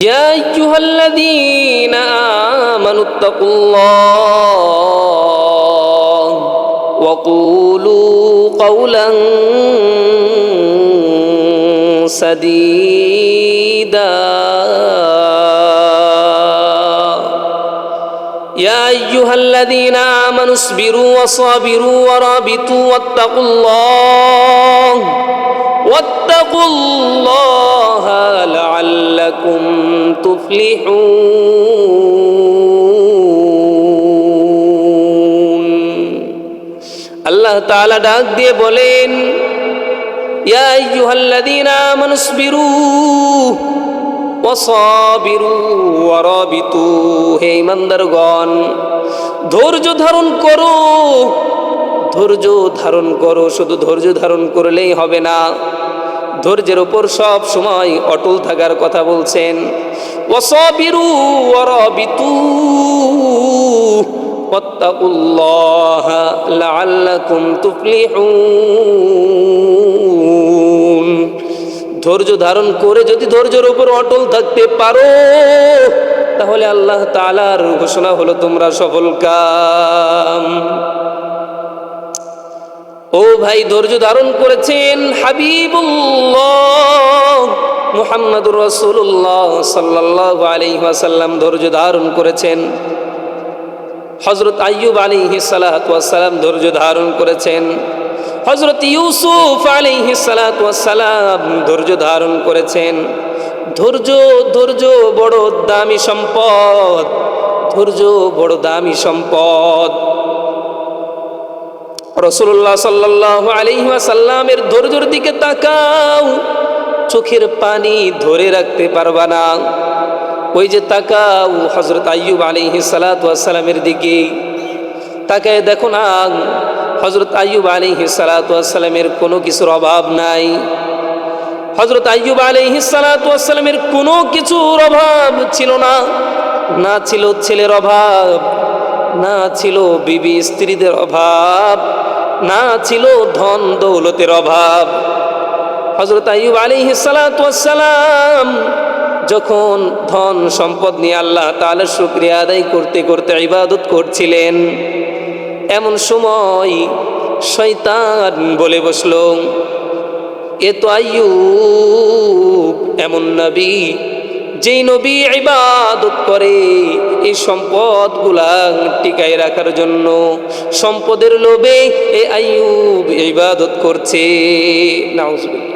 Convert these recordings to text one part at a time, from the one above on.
يا أيها الذين آمنوا اتقوا الله وقولوا قولا سديدا يا أيها الذين آمنوا اصبروا وصابروا ورابطوا واتقوا الله لعلكم تفلحون আল্লাহ তাআলা ডাক দিয়ে বলেন, ইয়া আইয়ুহাল্লাযীনা আমানু ইসবিরু ওয়াসাবিরু ওয়ারাবিতু, হে ঈমানদারগণ ধৈর্য ধারণ করো, ধৈর্য ধারণ করো। শুধু ধৈর্য ধারণ করলেই হবে না, ধৈর্যের উপর সব সময় অটল থাকার কথা বলছেন। ওয়াসাবিরু ওয়ারাবিতু ওয়াত্তাকুল্লাহা লাআল্লাকুম তুফলিহুন। ধৈর্য ধারণ করে যদি ধৈর্যের উপর অটল থাকতে পারো, তাহলে আল্লাহ তাআলার ঘোষণা হলো তোমরা সফলকাম। ও ভাই, ধৈর্য ধারণ করেছেন হাবিবুল্লাহ মুহাম্মদুর রাসূলুল্লাহ সাল্লাল্লাহু আলাইহি ওয়াসাল্লাম, ধৈর্য ধারণ করেছেন। হযরত আইয়ুব আলাইহিস সালাতু ওয়াস সালাম ধৈর্য ধারণ করেছেন। হযরত ইউসুফ আলাইহিস সালাতু ওয়াস সালাম ধৈর্য ধারণ করেছেন। ধৈর্য বড় দামি সম্পদ, ধৈর্য বড় দামি সম্পদ। রাসূলুল্লাহ সাল্লাল্লাহু আলাইহি ওয়াসাল্লামের ধৈর্যের দিকে তাকাও, চোখের পানি ধরে রাখতে পারবা না। ওই যে তাকাও হযরত আইয়ুব আলাইহিস সালাতু ওয়াস সালামের দিকে, তাকায় দেখো না, হযরত আইয়ুব আলাইহিস সালাতু ওয়াস সালামের কোনো কিছুর অভাব নাই। হযরত আইয়ুব আলাইহিস সালাতু ওয়াস সালামের কোনো কিছুর অভাব ছিল না। না ছিল ছেলের অভাব, না ছিল বিবি স্ত্রীদের অভাব, না ছিল ধন দৌলতের অভাব। হযরত আইয়ুব আলাইহিস সালাতু ওয়াস সালাম যখন ধন সম্পদ নিয়ে আল্লাহ তাআলার শুকরিয়া আদায় করতে করতে ইবাদত করছিলেন, এমন সময় শয়তান বলে বসলো, এ তো আইয়ুব এমন নবী, যেই নবী ইবাদত করে এই সম্পদগুলা টিকায় রাখার জন্য, সম্পদের লোভে এই আইয়ুব ইবাদত করছে। নাউজুবিল্লাহ।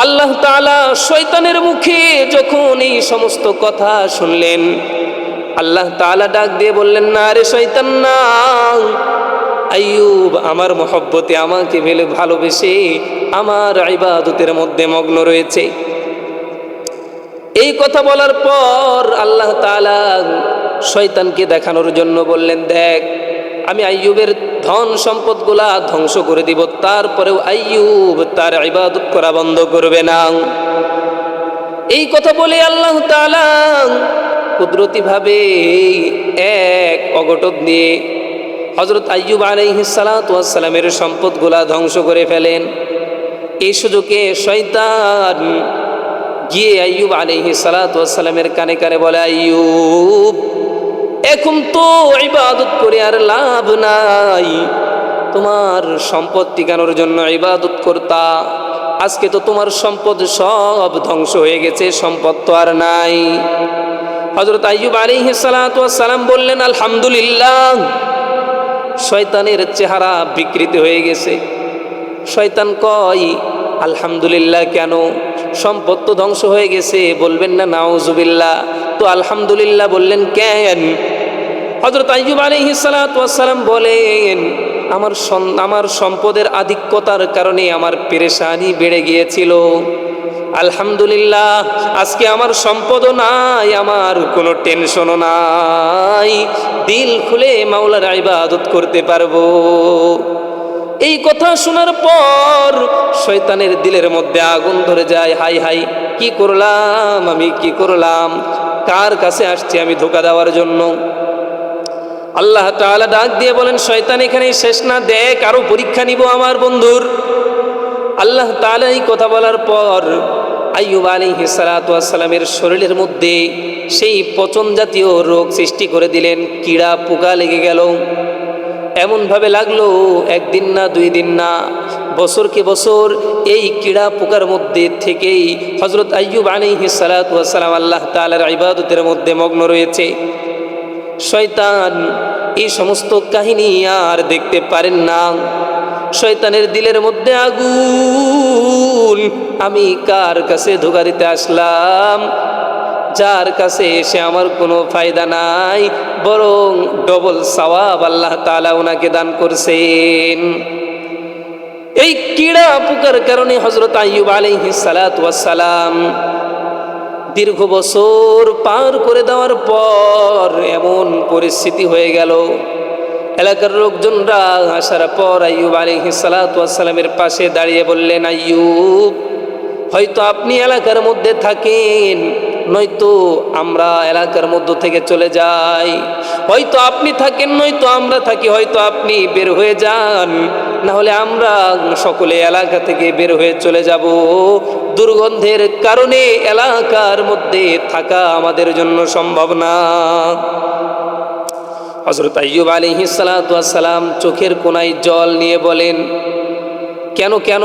আল্লাহ তাআলা শয়তানের মুখে যখন এই সমস্ত কথা শুনলেন, আল্লাহ তাআলা ডাক দিয়ে বললেন, না রে শয়তান না, আইয়ুব আমার মহব্বতে আমাকে ভালোবেসে আমার ইবাদতের মধ্যে মগ্ন রয়েছে। এই কথা বলার পর আল্লাহ তাআলা শয়তানকে দেখানোর জন্য বললেন, দেখ আমি আইয়ুবের ধন সম্পদগুলা ধ্বংস করে দিব, তারপরেও আইয়ুব তার ইবাদত করা বন্ধ করবে না। এই কথা বলে আল্লাহ তাআলা কুদরতিভাবে এক অঘটন দিয়ে হযরত আইয়ুব আলাইহিস সালাতু ওয়াস সালামের সম্পদগুলা ধ্বংস করে ফেলেন। এই সুযোগে শয়তান গিয়ে আইয়ুব আলাইহিস সালাতু ওয়াস সালামের কানে কানে বলে, আইয়ুব এখন তো ইবাদত করে আর লাভ নাই, তোমার সম্পদ টিকানোর জন্য ইবাদত করতা, আজকে তো তোমার সম্পদ সব ধ্বংস হয়ে গেছে, সম্পদ তো আর নাই। হযরত আইয়ুব আলাইহিস সালাতু ওয়াস সালাম বললেন, আলহামদুলিল্লাহ। শয়তানের চেহারা বিকৃত হয়ে গেছে। শয়তান কয়, আলহামদুলিল্লাহ কেন? সম্পদ তো ধ্বংস হয়ে গেছে, বলবেন না নাউজুবিল্লাহ? তো আলহামদুলিল্লাহ বললেন কেন? হযরত আইয়ুব আলাইহিস সালাতু ওয়াস সালাম বলেন, আমার সম্পদের আধিক্যতার কারণে আমার পেরেশানি বেড়ে গিয়েছিল। আলহামদুলিল্লাহ আজকে আমার সম্পদও নাই, আমার কোনো টেনশনও নাই, দিল খুলে মাওলার ইবাদত করতে পারবো। এই কথা শোনার পর শয়তানের দিলের মধ্যে আগুন ধরে যায়। হাই হাই, কি করলাম আমি, কি করলাম? কার কাছে আসছি আমি ধোঁকা দেওয়ার জন্য? আল্লাহ তাআলা ডাক দিয়ে বলেন, শয়তান এখানেই শেষ না, দেখ আরো পরীক্ষা নিব আমার বন্ধুর। আল্লাহ তাআলা এই কথা বলার পর আইয়ুব আলাইহিস সালাতু ওয়াস সালামের শরীরের মধ্যে সেই পচন জাতীয় রোগ সৃষ্টি করে দিলেন, কীড়া পোকা লেগে গেল। এমনভাবে লাগলো একদিন না, 2 দিন না, বছরকে বছর এই কীড়া পোকার মধ্যে থেকেই হযরত আইয়ুব আলাইহিস সালাতু ওয়াস সালাম আল্লাহ তাআলার ইবাদতের মধ্যে মগ্ন রয়েছে। শয়তান এই সমস্ত কাহিনী আর দেখতে পারেন না। শয়তানের দিলের মধ্যে আগুন, আমি কার কাছে ধোঁকা দিতে আসলাম, যার কাছে এসে আমার কোনো ফায়দা নাই, বরং ডবল সওয়াব আল্লাহ তাআলা ওনাকে দান করছেন। এই কীড়া পোকার কারণে হযরত আইয়ুব আলাইহিস সালাতু ওয়াস সালাম দীর্ঘ বছর পার করে দেওয়ার পর এমন পরিস্থিতি হয়ে গেল, এলাকার লোকজনরা আসার পর আইয়ুব আলাইহিস সালাতু ওয়াস সালামের পাশে দাঁড়িয়ে বললেন, আইয়ুব, হয়তো আপনি এলাকার মধ্যে থাকেন, নয়তো আমরা এলাকার মধ্য থেকে চলে যাই, হয়তো আপনি থাকেন নয়তো আমরা থাকি, হয়তো আপনি বের হয়ে যান, না হলে আমরা সকলে এলাকা থেকে বের হয়ে চলে যাব। দুর্গন্ধের কারণে এলাকার মধ্যে থাকা আমাদের জন্য সম্ভব না। হযরত আইয়ুব আলাইহিস সালাতু ওয়াস সালাম চোখের কোণায় জল নিয়ে বলেন, কেন কেন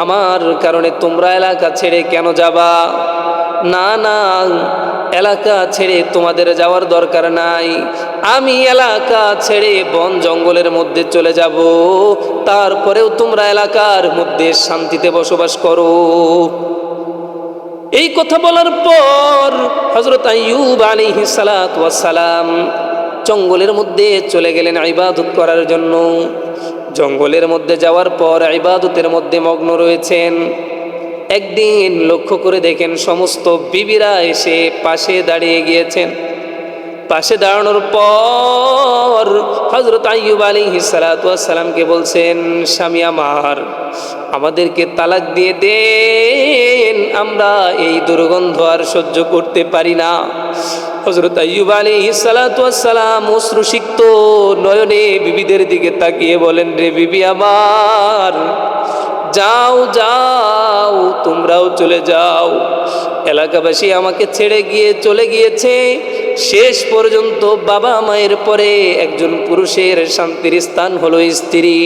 আমার কারণে তোমরা এলাকা ছেড়ে কেন যাবা? না না, এলাকা ছেড়ে তোমাদের যাওয়ার দরকার নাই, আমি এলাকা ছেড়ে বন জঙ্গলের মধ্যে চলে যাব, তারপরেও তোমরা এলাকার মধ্যে শান্তিতে বসবাস করো। এই কথা বলার পর হযরত আইয়ুব আলাইহিস সালাতু ওয়াস সালাম জঙ্গলের মধ্যে চলে গেলেন ইবাদত করার জন্য। জঙ্গলের মধ্যে যাওয়ার পর ইবাদতের মধ্যে মগ্ন রয়েছেন। একদিন লক্ষ্য করে দেখেন সমস্ত বিবিরা এসে পাশে দাঁড়িয়ে গিয়েছেন। পাশে দাঁড়ানোর পর হযরত আইয়ুব আলাইহিস সালাতু ওয়াস সালামকে বলছেন, স্বামী আমার, আমাদেরকে তালাক দিয়ে দেন, আমরা এই দুর্গন্ধ আর সহ্য করতে পারি না। হযরত আইয়ুব আলাইহিস সালাতু ওয়াস সালাম অশ্রুসিক্ত নয়নে বিবিদের দিকে তাকিয়ে বলেন, রে বিবি আমার, যাও যাও, তোমরাও চলে যাও। এলাকাবাসী আমাকে ছেড়ে চলে গিয়েছে। শেষ পর্যন্ত বাবা মায়ের পরে একজন পুরুষের শান্তির স্থান হলো স্ত্রী।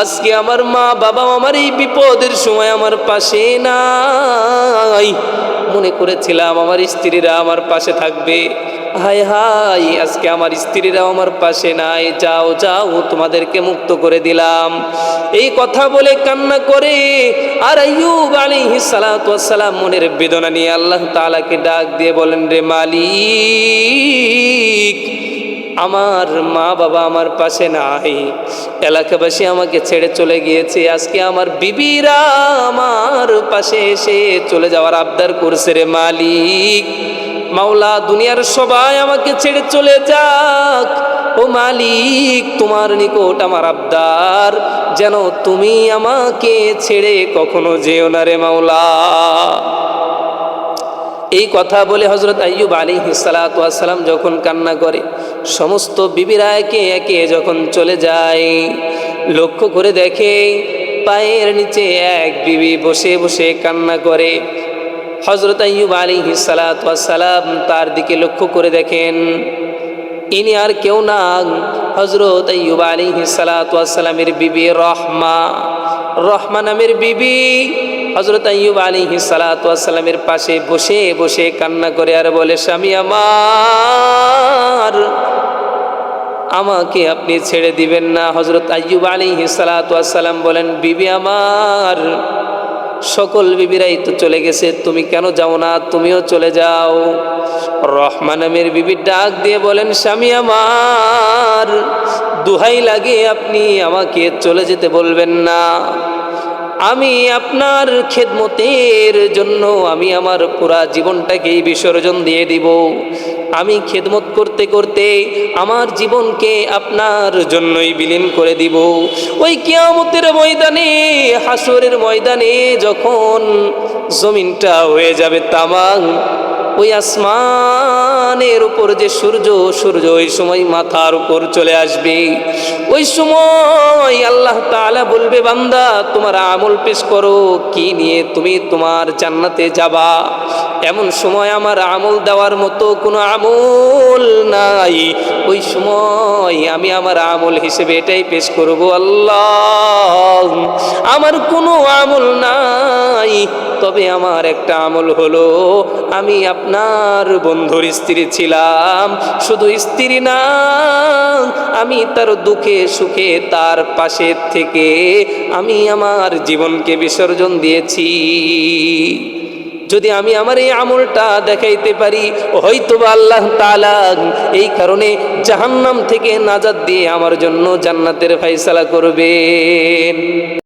আজকে আমার মা বাবা আমার এই বিপদের সময় আমার পাশে নাই। মনে করেছিলাম আমার স্ত্রীরা আমার পাশে থাকবে, হায় হায়, আজকে আমার স্ত্রীরাও আমার পাশে নাই। যাও যাও, তোমাদেরকে মুক্ত করে দিলাম। এই কথা বলে কান্না করে আর আইয়ুব আলাইহিস সালাতু ওয়াস সালাম মনের বেদনা নিয়ে আল্লাহ তাআলাকে ডাক দিয়ে বলেন, রে মালিক, আমার মা বাবা আমার পাশে নাই, এলাকাবাসী আমাকে ছেড়ে চলে গিয়েছে, আজকে আমার বিবিরা আমার পাশে এসে চলে যাওয়ার আবদার করছে। রে মালিক, মাওলা, দুনিয়ার সবাই আমাকে ছেড়ে চলে যাক, ও মালিক, তোমার নিকট আমার আবদার, যেন তুমি আমাকে ছেড়ে কখনো যেও না রে মাওলা। এই কথা বলে হযরত আইয়ুব আলাইহিস সালাতু ওয়াস সালাম যখন কান্না করে, সমস্ত বিবিরা একে একে যখন চলে যায়, লক্ষ্য করে দেখে পায়ের নিচে এক বিবি বসে বসে কান্না করে। হযরত আইয়ুব আলাইহিস সালাতু ওয়াস সালাম তার দিকে লক্ষ্য করে দেখেন, ইনি আর কেউ না, হযরত আইয়ুব আলাইহিস সালাতু ওয়াস সালামের বিবি রহমা নামের বিবি হযরত আইয়ুব আলাইহিস সালাতু ওয়াস সালামের পাশে বসে বসে কান্না করে আর বলে, স্বামী আমার, আমাকে আপনি ছেড়ে দিবেন না। হযরত আইয়ুব আলাইহিস সালাতু ওয়াস সালাম বলেন, বিবি আমার, সকল বিবিরাই তো চলে গেছে, তুমি কেন যাও না, তুমিও চলে যাও। রহমা নামের বিবি ডাক দিয়ে বলেন, স্বামী আমার, দোহাই লাগে, আপনি আমাকে চলে যেতে বলবেন না। আমি আপনার খেদমতের জন্য আমি আমার পুরা জীবনটাকেই বিসর্জন দিয়ে দিব। আমি খেদমত করতে করতে আমার জীবনকে আপনার জন্যই বিলীন করে দিব। ওই কিয়ামতের ময়দানে, হাসরের ময়দানে যখন জমিনটা হয়ে যাবে তামাম, ওই আসমান আসমানের উপর যে সূর্য ওই সময় মাথার উপর চলে আসবে। ওই সময় আল্লাহ তাআলা বলবে, বান্দা তোমার আমল পেশ করো, কি নিয়ে তুমি তোমার জান্নাতে যাবা। এমন সময় আমার আমল দেওয়ার মতো কোনো আমল নাই। ওই সময় আমি আমার আমল হিসেবে এটাই পেশ করব, আল্লাহ আমার কোনো আমল নাই, তবে আমার একটা আমল হলো আমি আপনার বন্ধুর স্ত্রী ছিলাম। শুধু স্ত্রী না, আমি তার দুঃখে সুখে তার পাশে থেকে আমি আমার জীবনকে বিসর্জন দিয়েছি। যদি আমি আমার এই আমলটা দেখাইতে পারি, হয়তোবা আল্লাহ তাআলা এই কারণে জাহান্নাম থেকে নাজাত দিয়ে আমার জন্য জান্নাতের ফয়সালা করবেন।